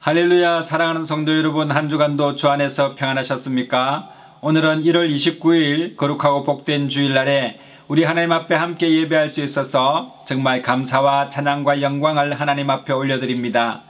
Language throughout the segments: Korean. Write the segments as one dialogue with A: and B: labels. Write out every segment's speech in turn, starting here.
A: 할렐루야. 사랑하는 성도 여러분, 한 주간도 주 안에서 평안하셨습니까? 오늘은 1월 29일 거룩하고 복된 주일날에 우리 하나님 앞에 함께 예배할 수 있어서 정말 감사와 찬양과 영광을 하나님 앞에 올려드립니다.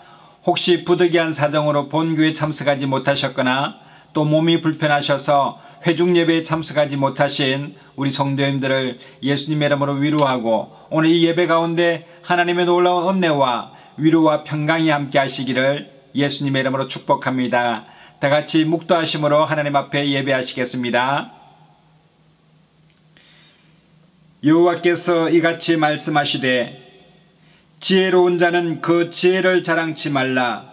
A: 혹시 부득이한 사정으로 본교에 참석하지 못하셨거나 또 몸이 불편하셔서 회중 예배에 참석하지 못하신 우리 성도님들을 예수님의 이름으로 위로하고, 오늘 이 예배 가운데 하나님의 놀라운 은혜와 위로와 평강이 함께 하시기를 예수님의 이름으로 축복합니다. 다같이 묵도하심으로 하나님 앞에 예배하시겠습니다. 여호와께서 이같이 말씀하시되, 지혜로운 자는 그 지혜를 자랑치 말라.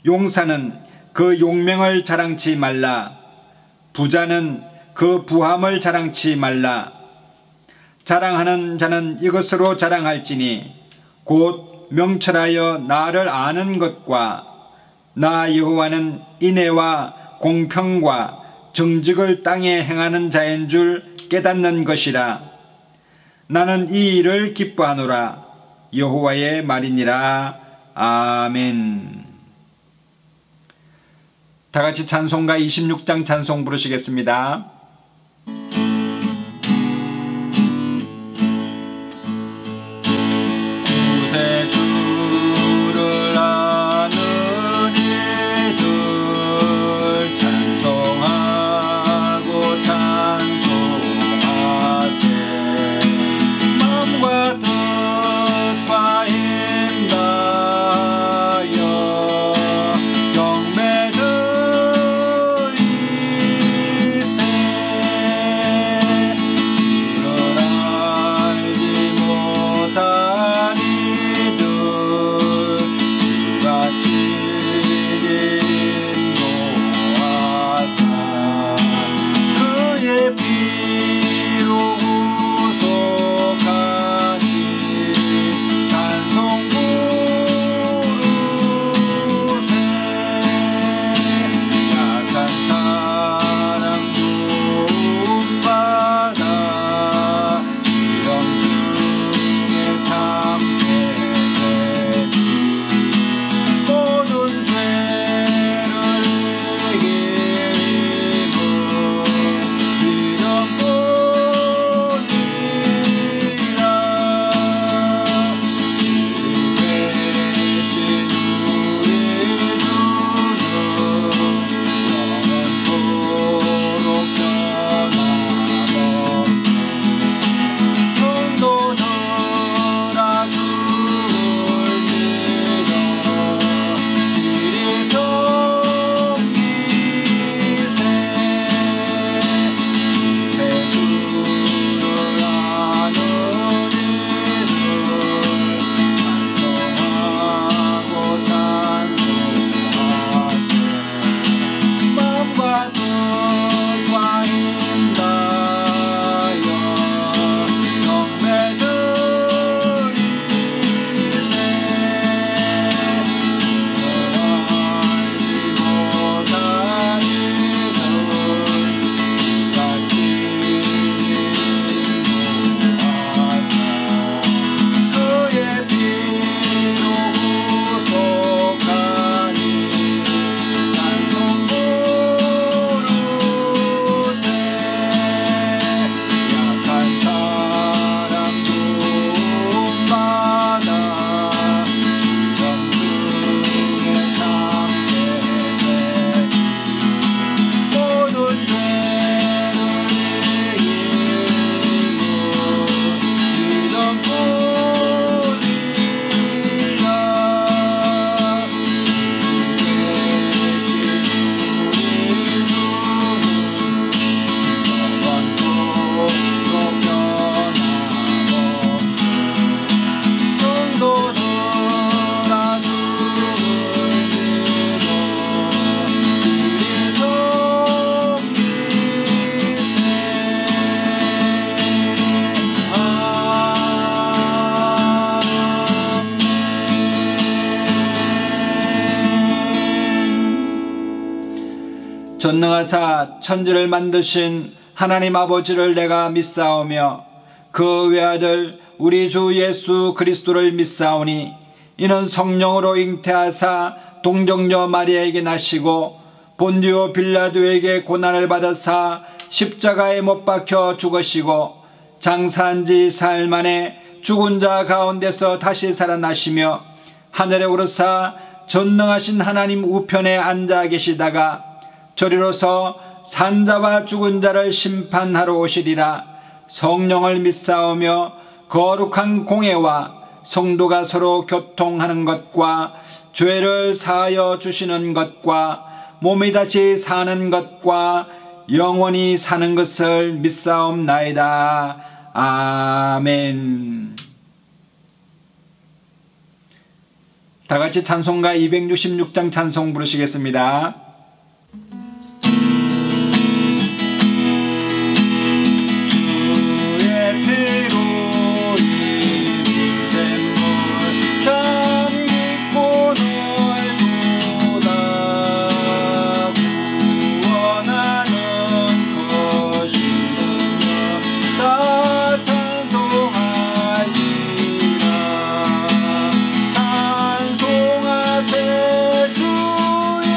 A: 용사는 그 용명을 자랑치 말라. 부자는 그 부함을 자랑치 말라. 자랑하는 자는 이것으로 자랑할지니 곧 명철하여 나를 아는 것과 나 여호와는 인애와 공평과 정직을 땅에 행하는 자인 줄 깨닫는 것이라. 나는 이 일을 기뻐하노라. 여호와의 말이니라. 아멘. 다같이 찬송가 26장 찬송 부르시겠습니다. 전능하사 천지를 만드신 하나님 아버지를 내가 믿사오며 그 외아들 우리 주 예수 그리스도를 믿사오니 이는 성령으로 잉태하사 동정녀 마리아에게 나시고 본디오 빌라도에게 고난을 받으사 십자가에 못 박혀 죽으시고 장사한 지 사흘 만에 죽은 자 가운데서 다시 살아나시며 하늘에 오르사 전능하신 하나님 우편에 앉아 계시다가 저리로서 산자와 죽은 자를 심판하러 오시리라. 성령을 믿사오며 거룩한 공회와 성도가 서로 교통하는 것과 죄를 사하여 주시는 것과 몸이 다시 사는 것과 영원히 사는 것을 믿사옵나이다. 아멘. 다같이 찬송가 266장 찬송 부르시겠습니다.
B: 찬송하세 주의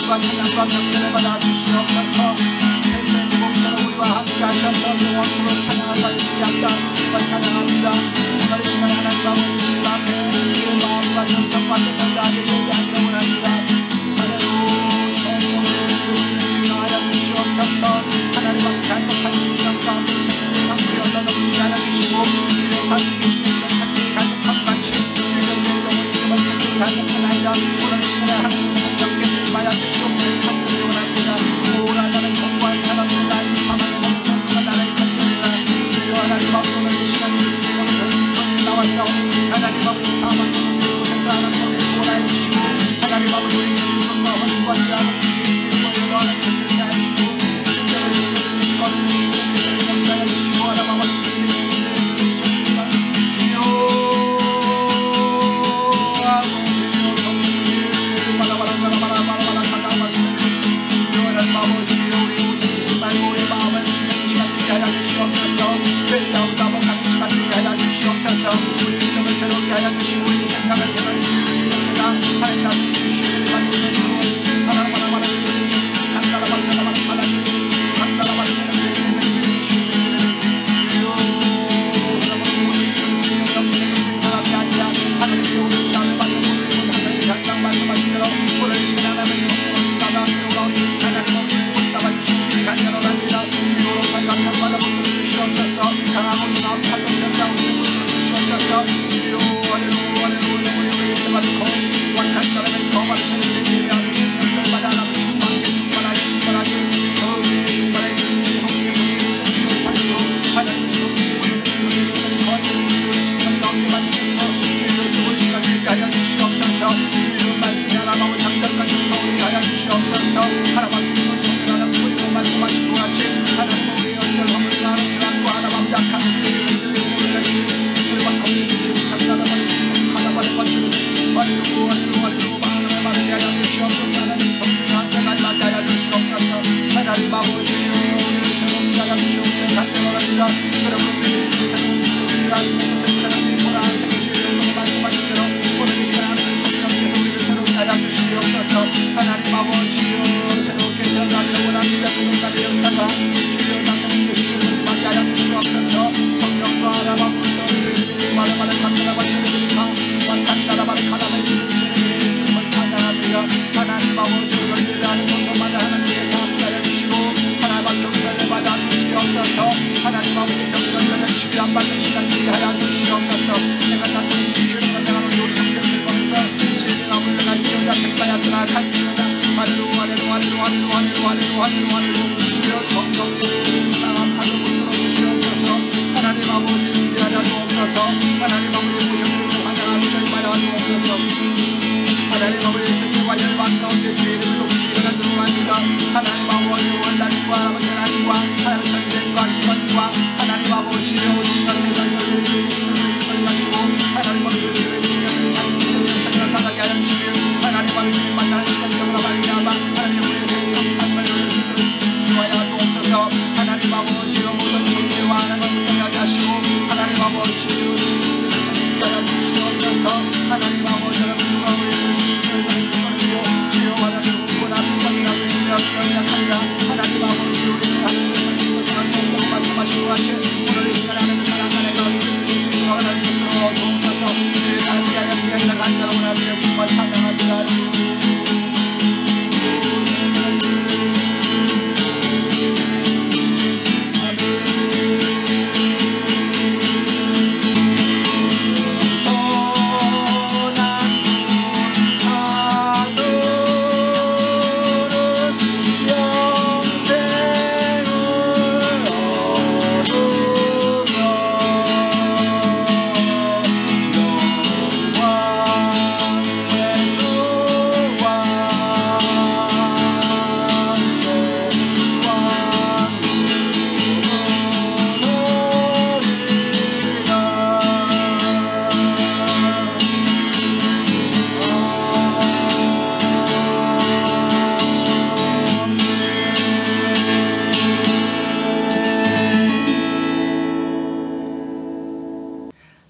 B: 영광과 찬양과 명예를 받아 주시옵소서. 세세 무공처럼 우리와 함께 하셔서 영원으로 찬양을 받으시게 한다. 찬양합니다. 오늘 이 시간에 하나님 아버지 주님 앞에 우리의 마음과 정성과 뜻을 다하게 예배하기를 원합니다. 하나님 성령을 인하여 주시옵소서. 하나님 앞에 잘못한 심령과 생각을 얻어 넘치지 않아주시고 주의 사실이 가득함같이 주의 영혼을 이름을 찾기 가득하나이다. 오늘 이 시간에 하나님 성령께 쓰임하여 주시옵기를 간절히 원합니다. 오라 나는 정말 사랑을 나의 사랑을 멈춰서 나를 찾습니다. 주여 하나님 앞으로 오늘 이 시간에 주시옵소서. 나와서 하나님 앞으로 사망을 곳에서 하나님 오라 주시고 하나님 앞으로 우리 주님과 헌신하지 않은 주의 주님을 너하는 것을 하시고 주님을 믿는 주님을 역사해 주시고 하나님 앞으로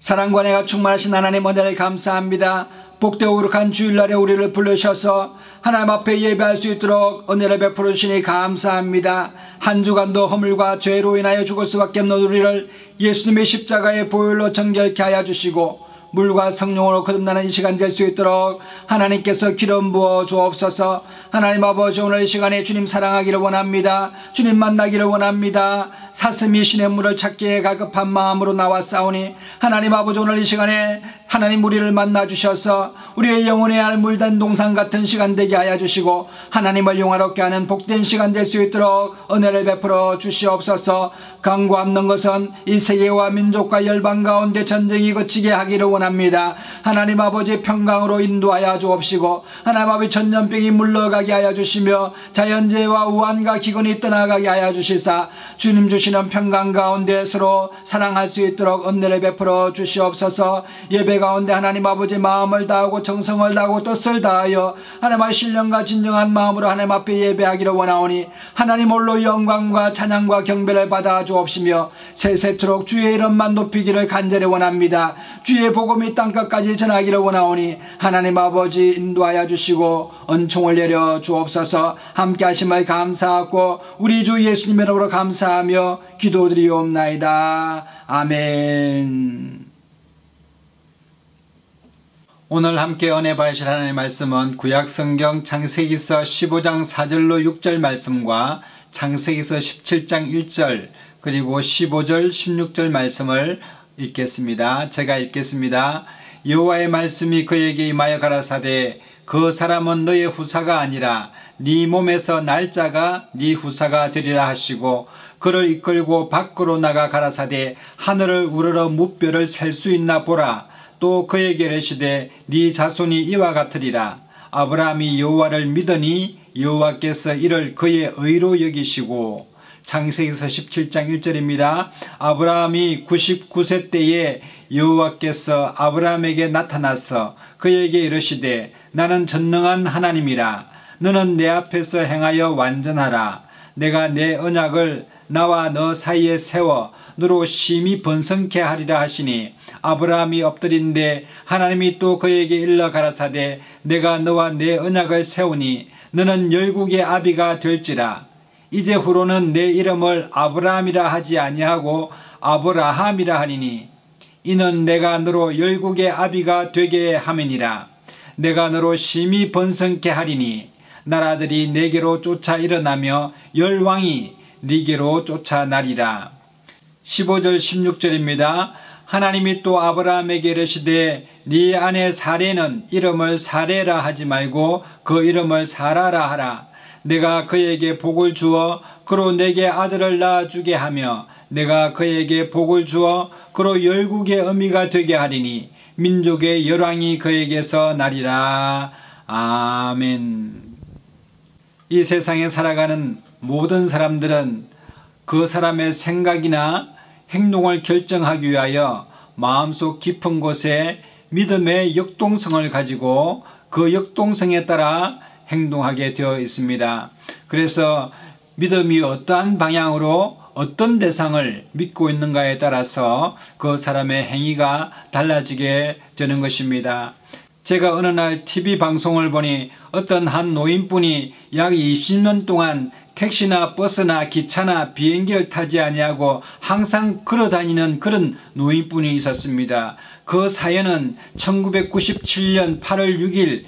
A: 사랑과 은혜가 충만하신 하나님 은혜를 감사합니다.
B: 복되고 거룩한 주일날에 우리를 부르셔서 하나님 앞에 예배할 수 있도록 은혜를 베풀으시니 감사합니다. 한 주간도 허물과 죄로 인하여 죽을 수밖에 없는 우리를 예수님의 십자가의 보혈로 정결케 하여 주시고 물과 성령으로 거듭나는 이 시간 될 수 있도록 하나님께서 기름 부어 주옵소서. 하나님 아버지, 오늘 이 시간에 주님 사랑하기를 원합니다. 주님 만나기를 원합니다. 사슴이 신의 물을 찾기에 갈급한 마음으로 나왔사오니 하나님 아버지, 오늘 이 시간에 하나님 우리를 만나 주셔서 우리의 영혼의 알 물든 동산 같은 시간 되게 하여 주시고 하나님을 영화롭게 하는 복된 시간 될 수 있도록 은혜를 베풀어 주시옵소서. 강구없는 것은 이 세계와 민족과 열방 가운데 전쟁이 그치게 하기를 원합니다. 하나님 아버지, 평강으로 인도하여 주옵시고 하나님 아버지, 전염병이 물러가게 하여 주시며 자연재해와 우환과 기근이 떠나가게 하여 주시사 주님 주시는 평강 가운데 서로 사랑할 수 있도록 은혜를 베풀어 주시옵소서. 예배 가운데 하나님 아버지, 마음을 다하고 정성을 다하고 뜻을 다하여 하나님의 신령과 진정한 마음으로 하나님 앞에 예배하기를 원하오니 하나님 홀로 영광과 찬양과 경배를 받아 주옵시며 세세토록 주의 이름만 높이기를 간절히 원합니다. 주의 복음이 땅끝까지 전하기를 원하오니 하나님 아버지, 인도하여 주시고 은총을 내려 주옵소서. 함께 하심을 감사하고 우리 주 예수님의 이름으로 감사하며 기도드리옵나이다. 아멘.
A: 오늘 함께 은혜 받으실 하나님의 말씀은 구약성경 창세기서 15장 4절로 6절 말씀과 창세기서 17장 1절 그리고 15절 16절 말씀을 읽겠습니다. 제가 읽겠습니다. 여호와의 말씀이 그에게 임하여 가라사대 그 사람은 너의 후사가 아니라 네 몸에서 날짜가 네 후사가 되리라 하시고 그를 이끌고 밖으로 나가 가라사대 하늘을 우러러 무뼈를 셀 수 있나 보라. 또 그에게 이르시되 네 자손이 이와 같으리라. 아브라함이 여호와를 믿으니 여호와께서 이를 그의 의로 여기시고. 창세기서 17장 1절입니다. 아브라함이 99세 때에 여호와께서 아브라함에게 나타나서 그에게 이르시되 나는 전능한 하나님이라. 너는 내 앞에서 행하여 완전하라. 내가 내 언약을 나와 너 사이에 세워 너로 심히 번성케 하리라 하시니 아브라함이 엎드린데 하나님이 또 그에게 일러 가라사대 내가 너와 내 언약을 세우니 너는 열국의 아비가 될지라. 이제후로는 내 이름을 아브라함이라 하지 아니하고 아브라함이라 하리니 이는 내가 너로 열국의 아비가 되게 함이니라. 내가 너로 심히 번성케 하리니 나라들이 내게로 쫓아 일어나며 열왕이 네게로 쫓아나리라. 15절 16절입니다. 하나님이 또 아브라함에게 이르시되 네 아내 사레는 이름을 사레라 하지 말고 그 이름을 사라라 하라. 내가 그에게 복을 주어 그로 내게 아들을 낳아주게 하며 내가 그에게 복을 주어 그로 열국의 어미가 되게 하리니 민족의 열왕이 그에게서 나리라. 아멘. 이 세상에 살아가는 모든 사람들은 그 사람의 생각이나 행동을 결정하기 위하여 마음속 깊은 곳에 믿음의 역동성을 가지고 그 역동성에 따라 행동하게 되어 있습니다. 그래서 믿음이 어떠한 방향으로 어떤 대상을 믿고 있는가에 따라서 그 사람의 행위가 달라지게 되는 것입니다. 제가 어느 날 TV 방송을 보니 어떤 한 노인분이 약 20년 동안 택시나 버스나 기차나 비행기를 타지 아니하고 항상 걸어다니는 그런 노인분이 있었습니다. 그 사연은 1997년 8월 6일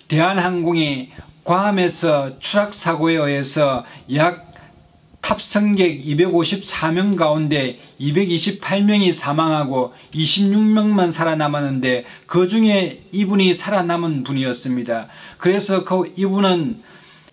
A: 대한항공이 괌에서 추락사고에 의해서 약 탑승객 254명 가운데 228명이 사망하고 26명만 살아남았는데 그 중에 이분이 살아남은 분이었습니다. 그래서 이분은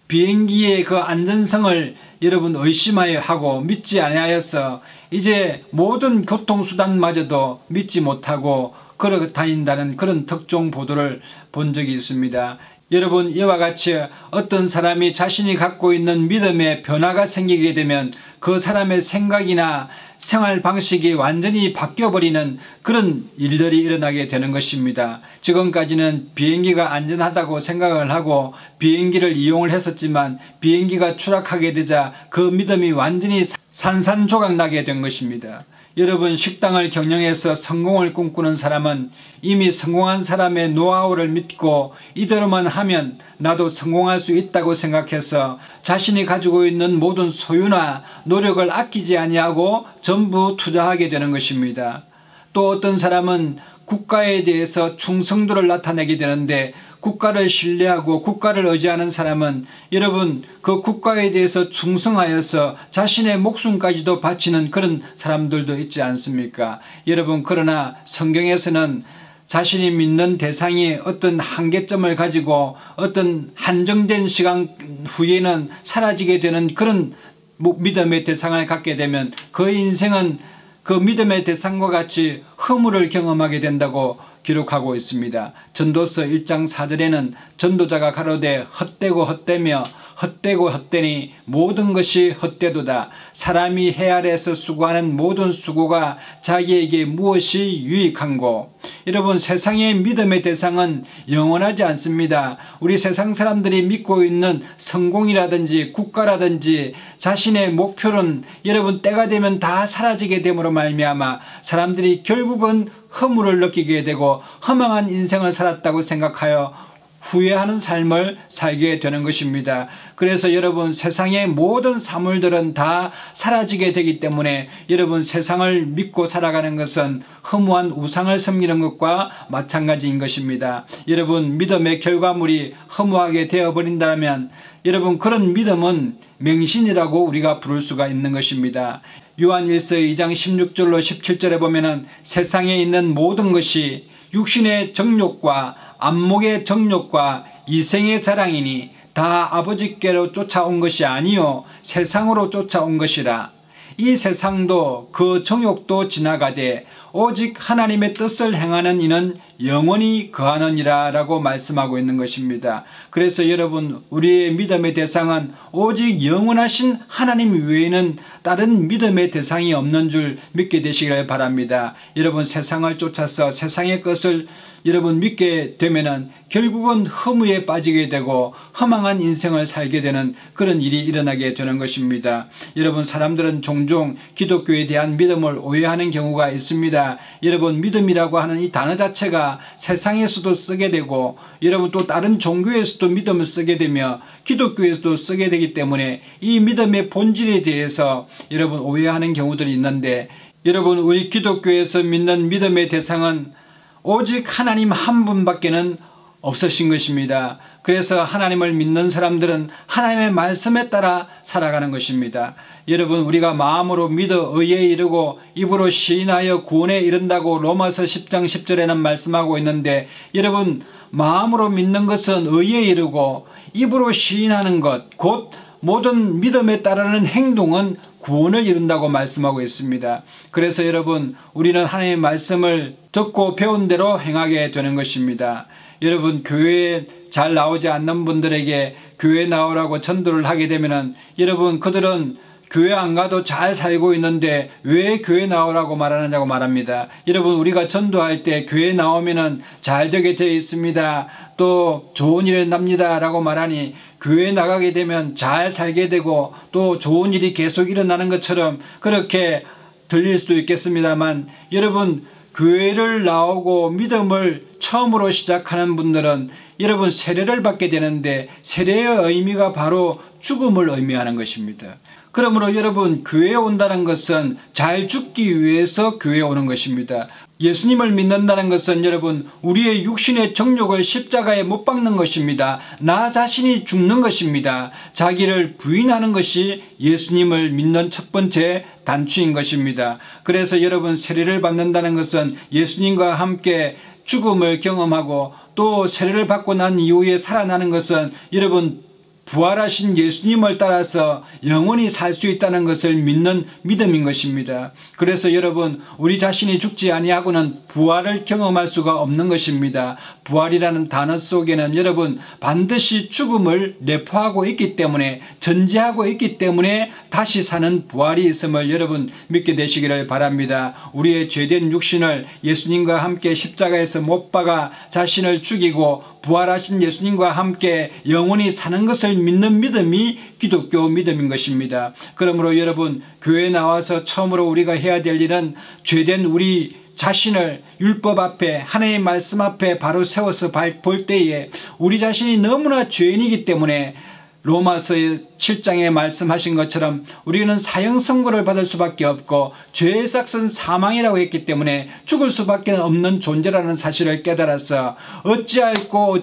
A: 비행기의 그 안전성을 여러분 의심하여 하고 믿지 아니하여서 이제 모든 교통수단마저도 믿지 못하고 걸어 다닌다는 그런 특종 보도를 본 적이 있습니다. 여러분, 이와 같이 어떤 사람이 자신이 갖고 있는 믿음의 변화가 생기게 되면 그 사람의 생각이나 생활 방식이 완전히 바뀌어버리는 그런 일들이 일어나게 되는 것입니다. 지금까지는 비행기가 안전하다고 생각을 하고 비행기를 이용을 했었지만 비행기가 추락하게 되자 그 믿음이 완전히 산산조각 나게 된 것입니다. 여러분, 식당을 경영해서 성공을 꿈꾸는 사람은 이미 성공한 사람의 노하우를 믿고 이대로만 하면 나도 성공할 수 있다고 생각해서 자신이 가지고 있는 모든 소유나 노력을 아끼지 아니하고 전부 투자하게 되는 것입니다. 또 어떤 사람은 국가에 대해서 충성도를 나타내게 되는데, 국가를 신뢰하고 국가를 의지하는 사람은 여러분 그 국가에 대해서 충성하여서 자신의 목숨까지도 바치는 그런 사람들도 있지 않습니까? 여러분, 그러나 성경에서는 자신이 믿는 대상이 어떤 한계점을 가지고 어떤 한정된 시간 후에는 사라지게 되는 그런 믿음의 대상을 갖게 되면 그 인생은 그 믿음의 대상과 같이 허물을 경험하게 된다고 기록하고 있습니다. 전도서 1장 4절에는 전도자가 가로되 헛되고 헛되며 헛되고 헛되니 모든 것이 헛되도다. 사람이 해 아래에서 수고하는 모든 수고가 자기에게 무엇이 유익한고. 여러분, 세상의 믿음의 대상은 영원하지 않습니다. 우리 세상 사람들이 믿고 있는 성공이라든지 국가라든지 자신의 목표는 여러분 때가 되면 다 사라지게 됨으로 말미암아 사람들이 결국은 허물을 느끼게 되고 허망한 인생을 살았다고 생각하여 후회하는 삶을 살게 되는 것입니다. 그래서 여러분, 세상의 모든 사물들은 다 사라지게 되기 때문에 여러분, 세상을 믿고 살아가는 것은 허무한 우상을 섬기는 것과 마찬가지인 것입니다. 여러분, 믿음의 결과물이 허무하게 되어버린다면 여러분, 그런 믿음은 맹신이라고 우리가 부를 수가 있는 것입니다. 요한일서 2장 16절로 17절에 보면은 세상에 있는 모든 것이 육신의 정욕과 안목의 정욕과 이생의 자랑이니 다 아버지께로 쫓아온 것이 아니요 세상으로 쫓아온 것이라. 이 세상도 그 정욕도 지나가되 오직 하나님의 뜻을 행하는 이는 영원히 거하느니라 라고 말씀하고 있는 것입니다. 그래서 여러분, 우리의 믿음의 대상은 오직 영원하신 하나님 외에는 다른 믿음의 대상이 없는 줄 믿게 되시기를 바랍니다. 여러분, 세상을 쫓아서 세상의 것을 여러분 믿게 되면은 결국은 허무에 빠지게 되고 허망한 인생을 살게 되는 그런 일이 일어나게 되는 것입니다. 여러분, 사람들은 종종 기독교에 대한 믿음을 오해하는 경우가 있습니다. 여러분, 믿음이라고 하는 이 단어 자체가 세상에서도 쓰게 되고 여러분 또 다른 종교에서도 믿음을 쓰게 되며 기독교에서도 쓰게 되기 때문에 이 믿음의 본질에 대해서 여러분 오해하는 경우들이 있는데, 여러분, 우리 기독교에서 믿는 믿음의 대상은 오직 하나님 한 분밖에는 없으신 것입니다. 그래서 하나님을 믿는 사람들은 하나님의 말씀에 따라 살아가는 것입니다. 여러분, 우리가 마음으로 믿어 의에 이르고 입으로 시인하여 구원에 이른다고 로마서 10장 10절에는 말씀하고 있는데, 여러분, 마음으로 믿는 것은 의에 이르고 입으로 시인하는 것, 곧 모든 믿음에 따르는 행동은 구원을 이룬다고 말씀하고 있습니다. 그래서 여러분, 우리는 하나님의 말씀을 듣고 배운 대로 행하게 되는 것입니다. 여러분, 교회에 잘 나오지 않는 분들에게 교회 나오라고 전도를 하게 되면은 여러분, 그들은 교회 안 가도 잘 살고 있는데 왜 교회 나오라고 말하느냐고 말합니다. 여러분, 우리가 전도할 때 교회 나오면은 잘 되게 되어 있습니다, 또 좋은 일이 납니다 라고 말하니 교회 나가게 되면 잘 살게 되고 또 좋은 일이 계속 일어나는 것처럼 그렇게 들릴 수도 있겠습니다만, 여러분, 교회를 나오고 믿음을 처음으로 시작하는 분들은 여러분 세례를 받게 되는데 세례의 의미가 바로 죽음을 의미하는 것입니다. 그러므로 여러분, 교회에 온다는 것은 잘 죽기 위해서 교회에 오는 것입니다. 예수님을 믿는다는 것은 여러분 우리의 육신의 정욕을 십자가에 못 박는 것입니다. 나 자신이 죽는 것입니다. 자기를 부인하는 것이 예수님을 믿는 첫 번째 단추인 것입니다. 그래서 여러분, 세례를 받는다는 것은 예수님과 함께 죽음을 경험하고 또 세례를 받고 난 이후에 살아나는 것은 여러분 부활하신 예수님을 따라서 영원히 살 수 있다는 것을 믿는 믿음인 것입니다. 그래서 여러분, 우리 자신이 죽지 아니하고는 부활을 경험할 수가 없는 것입니다. 부활이라는 단어 속에는 여러분 반드시 죽음을 내포하고 있기 때문에, 전제하고 있기 때문에 다시 사는 부활이 있음을 여러분 믿게 되시기를 바랍니다. 우리의 죄된 육신을 예수님과 함께 십자가에서 못 박아 자신을 죽이고 부활하신 예수님과 함께 영원히 사는 것을 믿는 믿음이 기독교 믿음인 것입니다. 그러므로 여러분, 교회에 나와서 처음으로 우리가 해야 될 일은 죄된 우리 자신을 율법 앞에, 하나님의 말씀 앞에 바로 세워서 볼 때에 우리 자신이 너무나 죄인이기 때문에 로마서 7장에 말씀하신 것처럼 우리는 사형 선고를 받을 수밖에 없고 죄의 삭은 사망이라고 했기 때문에 죽을 수밖에 없는 존재라는 사실을 깨달아서 어찌할꼬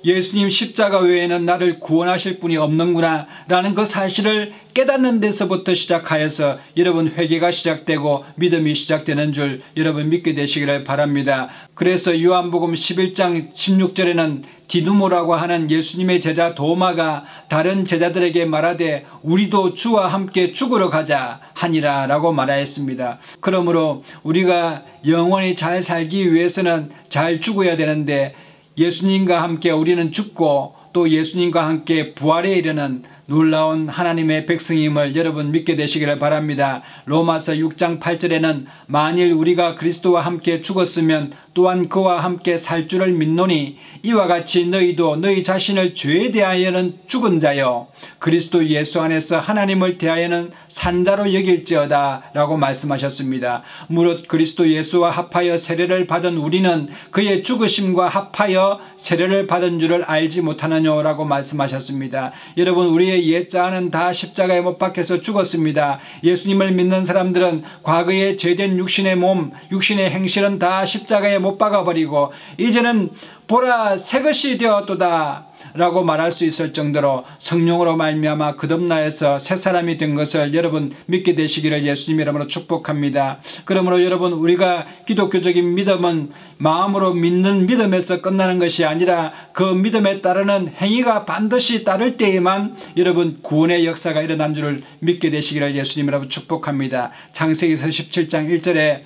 A: 예수님 십자가 외에는 나를 구원하실 분이 없는구나 라는 그 사실을 깨닫는 데서부터 시작하여서 여러분 회개가 시작되고 믿음이 시작되는 줄 여러분 믿게 되시기를 바랍니다. 그래서 요한복음 11장 16절에는 디두모라고 하는 예수님의 제자 도마가 다른 제자들에게 말하되 우리도 주와 함께 죽으러 가자 하니라 라고 말하였습니다. 그러므로 우리가 영원히 잘 살기 위해서는 잘 죽어야 되는데 예수님과 함께 우리는 죽고 또 예수님과 함께 부활에 이르는 놀라운 하나님의 백성임을 여러분 믿게 되시기를 바랍니다. 로마서 6장 8절에는 만일 우리가 그리스도와 함께 죽었으면 또한 그와 함께 살 줄을 믿노니 이와 같이 너희도 너희 자신을 죄에 대하여는 죽은 자요 그리스도 예수 안에서 하나님을 대하여는 산 자로 여길지어다 라고 말씀하셨습니다. 무릇 그리스도 예수와 합하여 세례를 받은 우리는 그의 죽으심과 합하여 세례를 받은 줄을 알지 못하느뇨 라고 말씀하셨습니다. 여러분, 우리의 옛자아는 다 십자가에 못 박혀서 죽었습니다. 예수님을 믿는 사람들은 과거의 죄된 육신의 몸, 육신의 행실은 다 십자가에 못 박아버리고 이제는 보라 새것이 되었도다 라고 말할 수 있을 정도로 성령으로 말미암아 거듭나여서 새 사람이 된 것을 여러분 믿게 되시기를 예수님 이름으로 축복합니다. 그러므로 여러분, 우리가 기독교적인 믿음은 마음으로 믿는 믿음에서 끝나는 것이 아니라 그 믿음에 따르는 행위가 반드시 따를 때에만 여러분 구원의 역사가 일어난 줄을 믿게 되시기를 예수님 이름으로 축복합니다. 창세기서 17장 1절에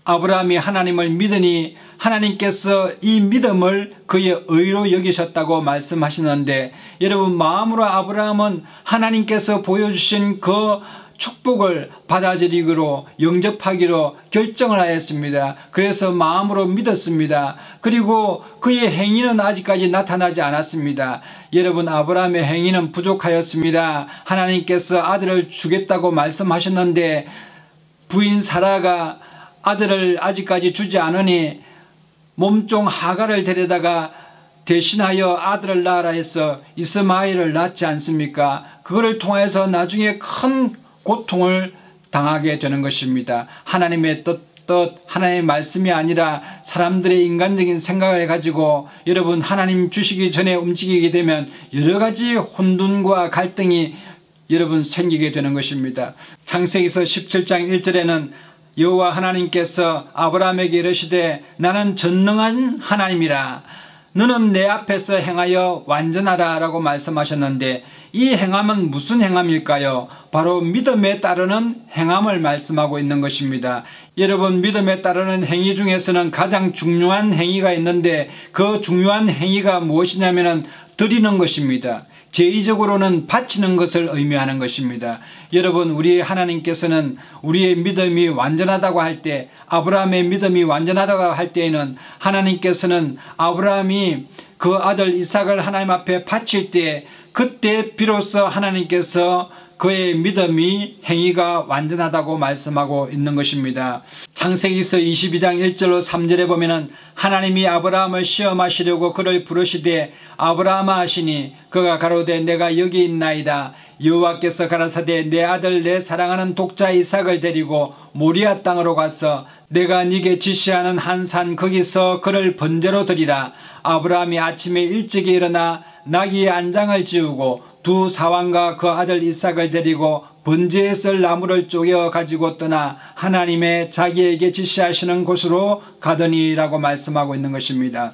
A: 아브라함이 하나님을 믿으니 하나님께서 이 믿음을 그의 의로 여기셨다고 말씀하시는데 여러분, 마음으로 아브라함은 하나님께서 보여주신 그 축복을 받아들이기로 영접하기로 결정을 하였습니다. 그래서 마음으로 믿었습니다. 그리고 그의 행위는 아직까지 나타나지 않았습니다. 여러분, 아브라함의 행위는 부족하였습니다. 하나님께서 아들을 주겠다고 말씀하셨는데 부인 사라가 아들을 아직까지 주지 않으니 몸종 하갈을 데려다가 대신하여 아들을 낳으라 해서 이스마엘을 낳지 않습니까? 그거를 통해서 나중에 큰 고통을 당하게 되는 것입니다. 하나님의 뜻, 하나님의 말씀이 아니라 사람들의 인간적인 생각을 가지고 여러분 하나님 주시기 전에 움직이게 되면 여러 가지 혼돈과 갈등이 여러분 생기게 되는 것입니다. 창세기서 17장 1절에는 여호와 하나님께서 아브라함에게 이르시되 나는 전능한 하나님이라 너는 내 앞에서 행하여 완전하라 라고 말씀하셨는데 이 행함은 무슨 행함일까요? 바로 믿음에 따르는 행함을 말씀하고 있는 것입니다. 여러분, 믿음에 따르는 행위 중에서는 가장 중요한 행위가 있는데 그 중요한 행위가 무엇이냐면 드리는 것입니다. 제2적으로는 바치는 것을 의미하는 것입니다. 여러분, 우리 하나님께서는 우리의 믿음이 완전하다고 할 때, 아브라함의 믿음이 완전하다고 할 때에는 하나님께서는 아브라함이 그 아들 이삭을 하나님 앞에 바칠 때 그때 비로소 하나님께서 그의 믿음이 행위가 완전하다고 말씀하고 있는 것입니다. 창세기서 22장 1절로 3절에 보면은 하나님이 아브라함을 시험하시려고 그를 부르시되 아브라함아 하시니 그가 가로되 내가 여기 있나이다. 여호와께서 가라사대 내 아들 내 사랑하는 독자 이삭을 데리고 모리아 땅으로 가서 내가 네게 지시하는 한 산 거기서 그를 번제로 드리라. 아브라함이 아침에 일찍이 일어나 나귀의 안장을 지우고 두 사환과 그 아들 이삭을 데리고 번제에 쓸 나무를 쪼개어 가지고 떠나 하나님의 자기에게 지시하시는 곳으로 가더니라고 말씀하고 있는 것입니다.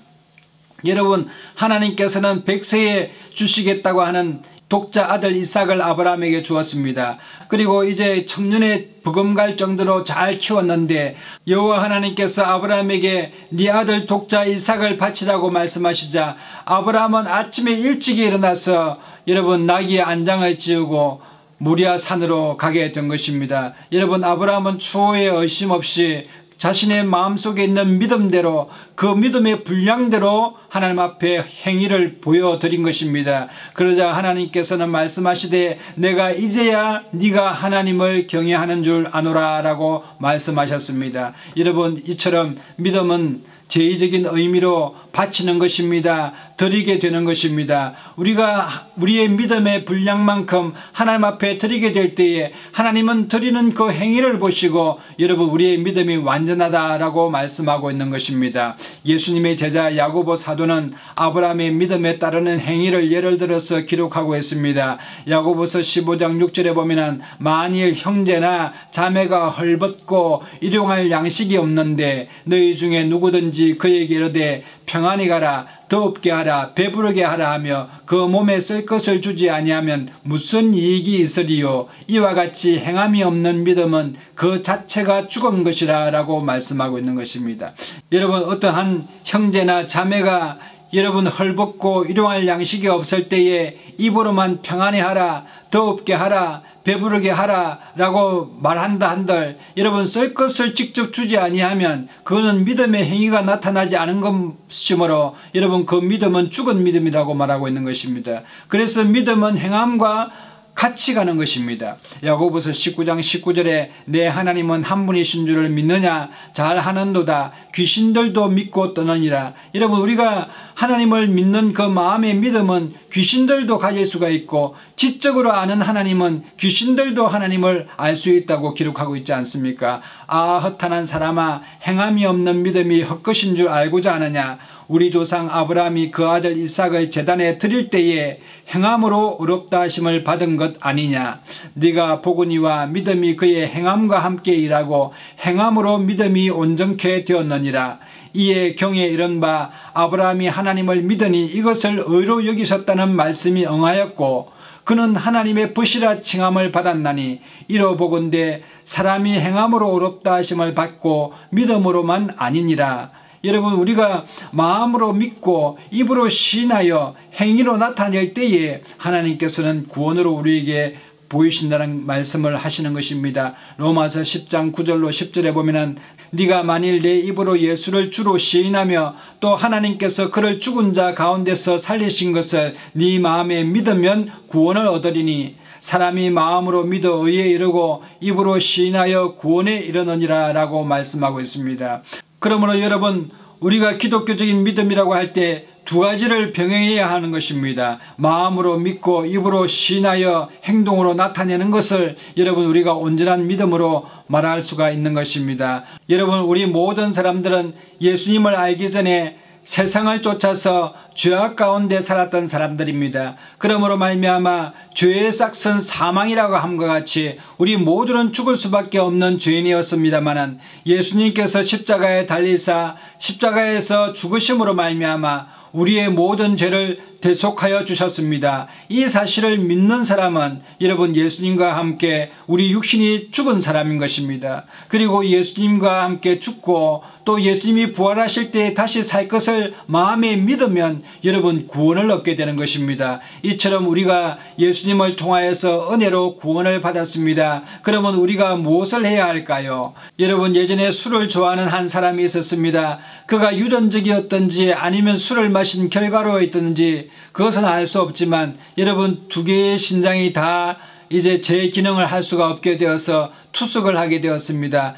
A: 여러분, 하나님께서는 100세에 주시겠다고 하는 독자 아들 이삭을 아브라함에게 주었습니다. 그리고 이제 청년에 버금갈 정도로 잘 키웠는데 여호와 하나님께서 아브라함에게 네 아들 독자 이삭을 바치라고 말씀하시자 아브라함은 아침에 일찍이 일어나서 여러분 나귀의 안장을 지우고 모리아 산으로 가게 된 것입니다. 여러분, 아브라함은 추호에 의심 없이 자신의 마음속에 있는 믿음대로 그 믿음의 분량대로 하나님 앞에 행위를 보여드린 것입니다. 그러자 하나님께서는 말씀하시되 내가 이제야 네가 하나님을 경외하는 줄 아노라 라고 말씀하셨습니다. 여러분, 이처럼 믿음은 제의적인 의미로 바치는 것입니다. 드리게 되는 것입니다. 우리가 우리의 믿음의 분량만큼 하나님 앞에 드리게 될 때에 하나님은 드리는 그 행위를 보시고 여러분 우리의 믿음이 완전하다라고 말씀하고 있는 것입니다. 예수님의 제자 야고보 사도는 아브라함의 믿음에 따르는 행위를 예를 들어서 기록하고 있습니다. 야고보서 15장 6절에 보면 만일 형제나 자매가 헐벗고 일용할 양식이 없는데 너희 중에 누구든지 그에게 이르되 평안히 가라, 더웁게 하라, 배부르게 하라 하며 그 몸에 쓸 것을 주지 아니하면 무슨 이익이 있으리요. 이와 같이 행함이 없는 믿음은 그 자체가 죽은 것이라 라고 말씀하고 있는 것입니다. 여러분, 어떠한 형제나 자매가 여러분 헐벗고 일용할 양식이 없을 때에 입으로만 평안히 하라, 더웁게 하라, 배부르게 하라 라고 말한다 한들 여러분 쓸 것을 직접 주지 아니하면 그거는 믿음의 행위가 나타나지 않은 것이므로 여러분 그 믿음은 죽은 믿음이라고 말하고 있는 것입니다. 그래서 믿음은 행함과 같이 가는 것입니다. 야고보서 19장 19절에 내 하나님은 한 분이신 줄을 믿느냐 잘하는도다 귀신들도 믿고 떠느니라. 여러분, 우리가 하나님을 믿는 그 마음의 믿음은 귀신들도 가질 수가 있고 지적으로 아는 하나님은 귀신들도 하나님을 알 수 있다고 기록하고 있지 않습니까? 아, 허탄한 사람아, 행함이 없는 믿음이 헛것인 줄 알고자 하느냐. 우리 조상 아브라함이 그 아들 이삭을 제단에 드릴 때에 행함으로 의롭다 하심을 받은 것 아니냐. 네가 보거니와 믿음이 그의 행함과 함께 일하고 행함으로 믿음이 온전케 되었느니라. 이에 경에 이른 바 아브라함이 하나님을 믿으니 이것을 의로 여기셨다는 말씀이 응하였고 그는 하나님의 벗이라 칭함을 받았나니 이로 보건대 사람이 행함으로 의롭다 하심을 받고 믿음으로만 아니니라. 여러분, 우리가 마음으로 믿고 입으로 시인하여 행위로 나타낼 때에 하나님께서는 구원으로 우리에게 보이신다는 말씀을 하시는 것입니다. 로마서 10장 9절로 10절에 보면은 네가 만일 내 입으로 예수를 주로 시인하며 또 하나님께서 그를 죽은 자 가운데서 살리신 것을 네 마음에 믿으면 구원을 얻으리니 사람이 마음으로 믿어 의에 이르고 입으로 시인하여 구원에 이르느니라 라고 말씀하고 있습니다. 그러므로 여러분, 우리가 기독교적인 믿음이라고 할 때 두 가지를 병행해야 하는 것입니다. 마음으로 믿고 입으로 시인하여 행동으로 나타내는 것을 여러분 우리가 온전한 믿음으로 말할 수가 있는 것입니다. 여러분, 우리 모든 사람들은 예수님을 알기 전에 세상을 쫓아서 죄악 가운데 살았던 사람들입니다. 그러므로 말미암아 죄의 싹은 사망이라고 함과 같이 우리 모두는 죽을 수밖에 없는 죄인이었습니다마는 예수님께서 십자가에 달리사 십자가에서 죽으심으로 말미암아 우리의 모든 죄를 대속하여 주셨습니다. 이 사실을 믿는 사람은 여러분 예수님과 함께 우리 육신이 죽은 사람인 것입니다. 그리고 예수님과 함께 죽고 또 예수님이 부활하실 때 다시 살 것을 마음에 믿으면 여러분 구원을 얻게 되는 것입니다. 이처럼 우리가 예수님을 통하여서 은혜로 구원을 받았습니다. 그러면 우리가 무엇을 해야 할까요? 여러분, 예전에 술을 좋아하는 한 사람이 있었습니다. 그가 유전적이었던지 아니면 술을 마신 결과로였던지 그것은 알 수 없지만 여러분 두 개의 신장이 다 이제 제 기능을 할 수가 없게 되어서 투숙을 하게 되었습니다.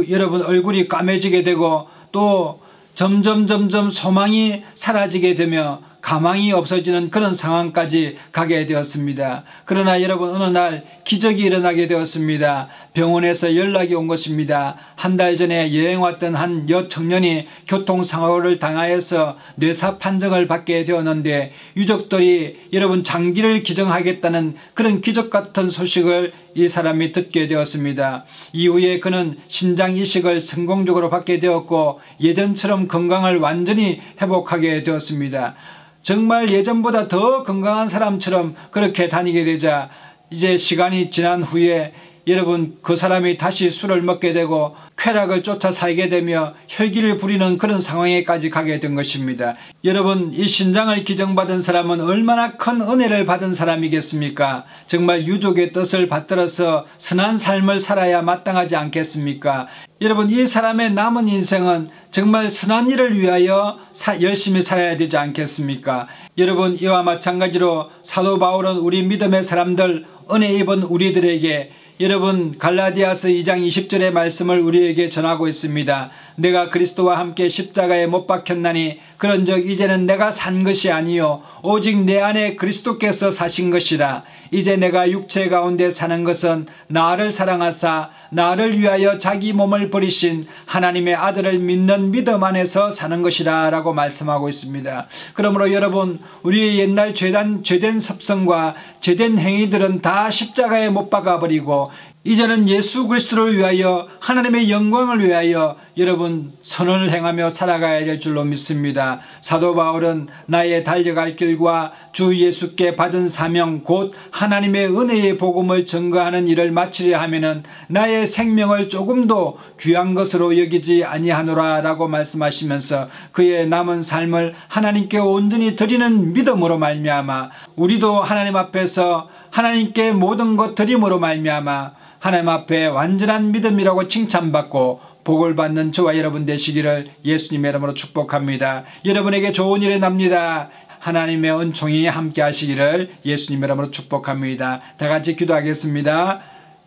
A: 여러분 얼굴이 까매지게 되고 또 점점 소망이 사라지게 되며 가망이 없어지는 그런 상황까지 가게 되었습니다. 그러나 여러분 어느 날 기적이 일어나게 되었습니다. 병원에서 연락이 온 것입니다. 한 달 전에 여행 왔던 한 여청년이 교통사고를 당하여서 뇌사 판정을 받게 되었는데 유족들이 여러분 장기를 기증하겠다는 그런 기적 같은 소식을 이 사람이 듣게 되었습니다. 이후에 그는 신장 이식을 성공적으로 받게 되었고 예전처럼 건강을 완전히 회복하게 되었습니다. 정말 예전보다 더 건강한 사람처럼 그렇게 다니게 되자 이제 시간이 지난 후에 여러분 그 사람이 다시 술을 먹게 되고 쾌락을 쫓아 살게 되며 혈기를 부리는 그런 상황에까지 가게 된 것입니다. 여러분 이 신장을 기정받은 사람은 얼마나 큰 은혜를 받은 사람이겠습니까? 정말 유족의 뜻을 받들어서 선한 삶을 살아야 마땅하지 않겠습니까? 여러분 이 사람의 남은 인생은 정말 선한 일을 위하여 열심히 살아야 되지 않겠습니까? 여러분 이와 마찬가지로 사도 바울은 우리 믿음의 사람들, 은혜 입은 우리들에게 여러분 갈라디아서 2장 20절의 말씀을 우리에게 전하고 있습니다. 내가 그리스도와 함께 십자가에 못 박혔나니 그런즉 이제는 내가 산 것이 아니요 오직 내 안에 그리스도께서 사신 것이라. 이제 내가 육체 가운데 사는 것은 나를 사랑하사 나를 위하여 자기 몸을 버리신 하나님의 아들을 믿는 믿음 안에서 사는 것이라 라고 말씀하고 있습니다. 그러므로 여러분 우리의 옛날 죄된 습성과 죄된 행위들은 다 십자가에 못 박아버리고 이제는 예수 그리스도를 위하여 하나님의 영광을 위하여 여러분 선언을 행하며 살아가야 될 줄로 믿습니다. 사도 바울은 나의 달려갈 길과 주 예수께 받은 사명 곧 하나님의 은혜의 복음을 증거하는 일을 마치려 하면은 나의 생명을 조금도 귀한 것으로 여기지 아니하노라 라고 말씀하시면서 그의 남은 삶을 하나님께 온전히 드리는 믿음으로 말미암아 우리도 하나님 앞에서 하나님께 모든 것 드림으로 말미암아 하나님 앞에 완전한 믿음이라고 칭찬받고 복을 받는 저와 여러분 되시기를 예수님의 이름으로 축복합니다. 여러분에게 좋은 일이 납니다. 하나님의 은총이 함께 하시기를 예수님의 이름으로 축복합니다. 다 같이 기도하겠습니다.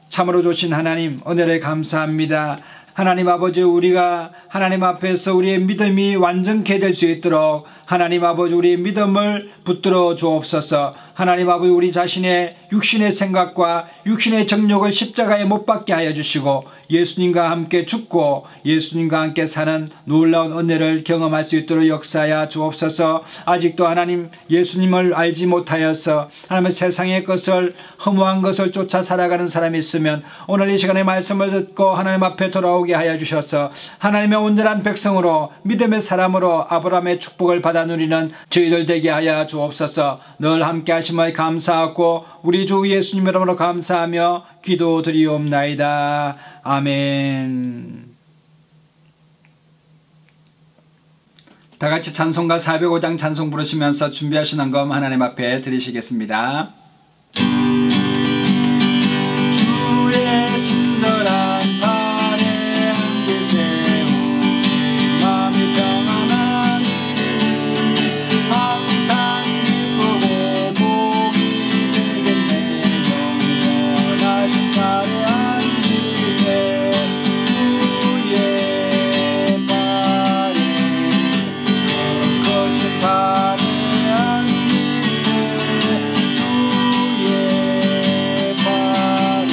A: 참으로 좋으신 하나님 은혜를 감사합니다. 하나님 아버지 우리가 하나님 앞에서 우리의 믿음이 완전케 될 수 있도록 하나님 아버지 우리의 믿음을 붙들어 주옵소서. 하나님 아버지 우리 자신의 육신의 생각과 육신의 정욕을 십자가에 못 박게 하여 주시고 예수님과 함께 죽고 예수님과 함께 사는 놀라운 은혜를 경험할 수 있도록 역사하여 주옵소서. 아직도 하나님 예수님을 알지 못하여서 하나님의 세상의 것을 허무한 것을 쫓아 살아가는 사람이 있으면 오늘 이 시간에 말씀을 듣고 하나님 앞에 돌아오게 하여 주셔서 하나님의 온전한 백성으로 믿음의 사람으로 아브라함의 축복을 받아 누리는 저희들 되게 하여 주옵소서. 늘 함께 하심을 감사하고 우리 주 예수님 이름으로 감사하며 기도드리옵나이다. 아멘. 다 같이 찬송가 405장 찬송 부르시면서 준비하신 헌금 하나님 앞에 드리시겠습니다. 주의 친절한 발에 함께 세우 마음이 평안한 항상 기쁨의 복이 되겠네. 영원하신 발에 앉으세 주의 발에 거룩하신 발에 앉으세 주의 발에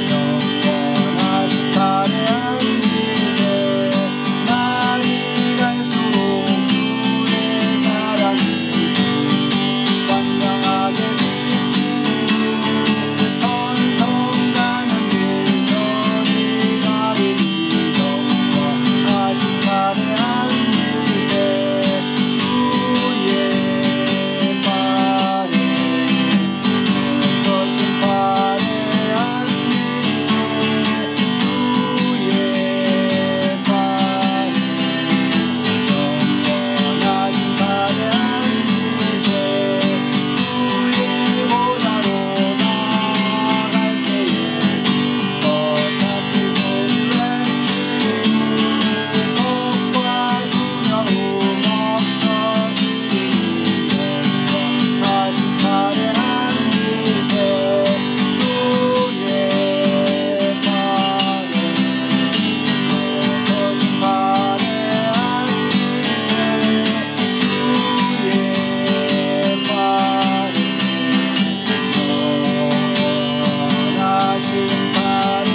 A: 영원하신 발에 앉으세 날이 갈수록 주의 사랑이 광명하게 비치고 천성 가는 길 저리 가리니 영원하신 발에 앉으세 주의 발에 거룩하신 발에 앉으세 주의 발에 영원하신 발에 앉으세 주의 보좌로 나아갈 때에 어차피 소리를 복과 두려움 없어지니 영원하신 발에 앉으세 주의 발에 거룩하신 발에 앉으세 주의 발에 영원하신 발에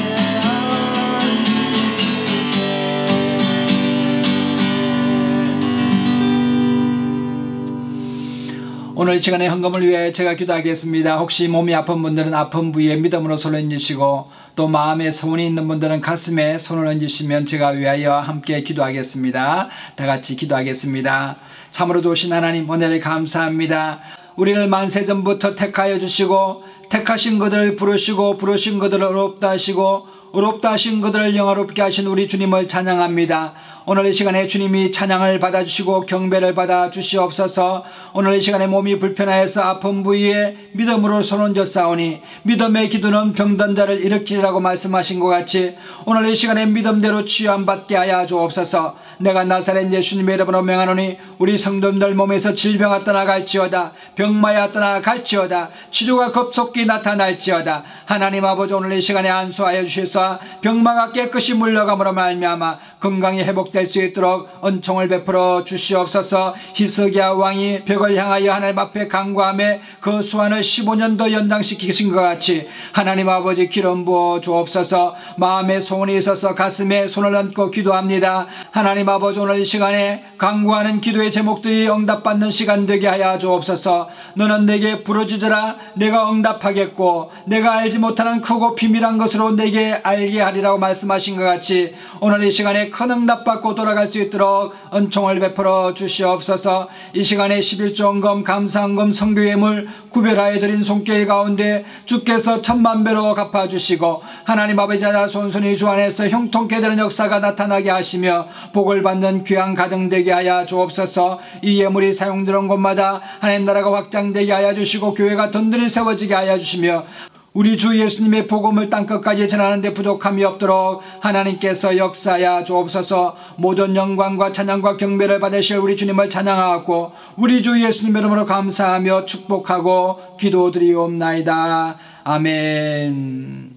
A: 오늘 이 시간에 헌금을 위해 제가 기도하겠습니다. 혹시 몸이 아픈 분들은 아픈 부위에 믿음으로 손을 얹으시고 또 마음에 소원이 있는 분들은 가슴에 손을 얹으시면 제가 위하여 함께 기도하겠습니다. 다 같이 기도하겠습니다. 참으로 좋으신 하나님 은혜를 감사합니다. 우리를 만세전부터 택하여 주시고 택하신 그들을 부르시고 부르신 그들을 의롭다 하시고 의롭다 하신 그들을 영화롭게 하신 우리 주님을 찬양합니다. 오늘 이 시간에 주님이 찬양을 받아주시고 경배를 받아주시옵소서. 오늘 이 시간에 몸이 불편하여서 아픈 부위에 믿음으로 손 얹어 싸우니 믿음의 기도는 병든 자를 일으키리라고 말씀하신 것 같이 오늘 이 시간에 믿음대로 치유함받게 하여 주옵소서. 내가 나사렛 예수님의 이름으로 명하노니 우리 성도님들 몸에서 질병아 떠나갈지어다, 병마야 떠나갈지어다, 치료가 급속히 나타날지어다. 하나님 아버지 오늘 이 시간에 안수하여 주셔서 병마가 깨끗이 물러감으로 말미암아 건강이 회복될 수 있도록 은총을 베풀어 주시옵소서. 히스기야 왕이 벽을 향하여 하나님 앞에 간구하며 그 수완을 15년도 연장시키신 것 같이 하나님 아버지 기름 부어 주옵소서. 마음에 소원이 있어서 가슴에 손을 얹고 기도합니다. 하나님 아버지 오늘 이 시간에 간구하는 기도의 제목들이 응답받는 시간 되게 하여 주옵소서. 너는 내게 부르짖으라 내가 응답하겠고 내가 알지 못하는 크고 비밀한 것으로 내게 알게 하리라고 말씀하신 것 같이 오늘 이 시간에 큰 응답받고 돌아갈 수 있도록 은총을 베풀어 주시옵소서. 이 시간에 11조헌금 감사헌금 성교예물 구별하여 드린 손길 가운데 주께서 천만배로 갚아주시고 하나님 아버지 자손손이 주 안에서 형통케 되는 역사가 나타나게 하시며 복을 받는 귀한 가정 되게 하여 주옵소서. 이 예물이 사용되는 곳마다 하나님 나라가 확장되게 하여 주시고 교회가 든든히 세워지게 하여 주시며 우리 주 예수님의 복음을 땅끝까지 전하는 데 부족함이 없도록 하나님께서 역사하여 주옵소서. 모든 영광과 찬양과 경배를 받으실 우리 주님을 찬양하고 우리 주 예수님 이름으로 감사하며 축복하고 기도드리옵나이다. 아멘.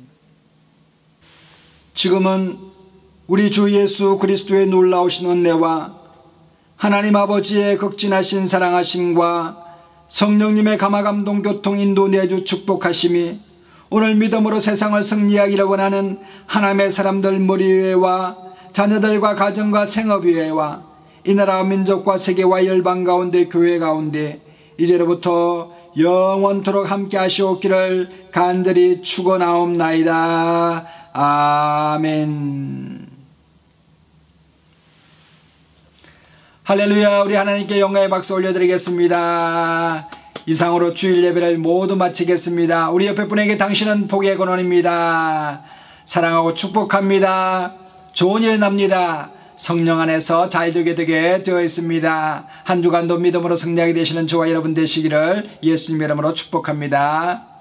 A: 지금은 우리 주 예수 그리스도의 놀라우신 은혜와 하나님 아버지의 극진하신 사랑하심과 성령님의 감화감동 교통 인도 내주 축복하심이 오늘 믿음으로 세상을 승리하기를 원하는 하나님의 사람들 머리 위에와 자녀들과 가정과 생업 위에와 이 나라와 민족과 세계와 열방 가운데 교회 가운데 이제로부터 영원토록 함께 하시옵기를 간절히 축원하옵나이다. 아멘. 할렐루야. 우리 하나님께 영광의 박수 올려드리겠습니다. 이상으로 주일 예배를 모두 마치겠습니다. 우리 옆에 분에게 당신은 복의 근원입니다. 사랑하고 축복합니다. 좋은 일 납니다. 성령 안에서 잘되게 되어 있습니다. 한 주간도 믿음으로 승리하게 되시는 저와 여러분 되시기를 예수님 이름으로 축복합니다.